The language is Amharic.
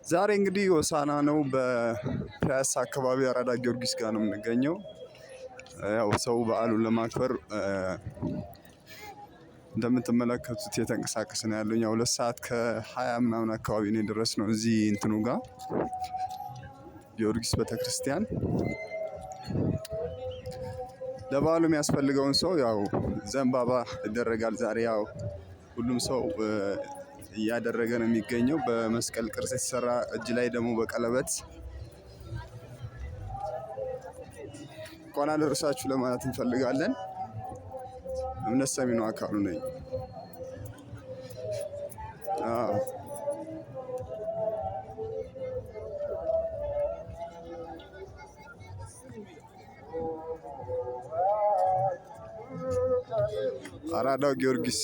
ዛሬ እንግዲህ ሆሳዕና ነው። በፒያሳ አካባቢ አራዳ ጊዮርጊስ ጋር ነው የምንገኘው። ያው ሰው በዓሉን ለማክበር እንደምትመለከቱት የተንቀሳቀሰ ነው ያለው። ያው 2 ሰዓት ከ20 ምናምን አካባቢ ነው የደረስነው እዚህ እንትኑ ጋር ጊዮርጊስ ቤተክርስቲያን። ለበዓሉ የሚያስፈልገውን ሰው ያው ዘንባባ ይደረጋል። ዛሬ ያው ሁሉም ሰው እያደረገ ነው የሚገኘው። በመስቀል ቅርጽ የተሰራ እጅ ላይ ደግሞ በቀለበት እንኳን አደረሳችሁ ለማለት እንፈልጋለን። እምነት ሰሚ ነው አካሉ ነኝ። አራዳው ጊዮርጊስ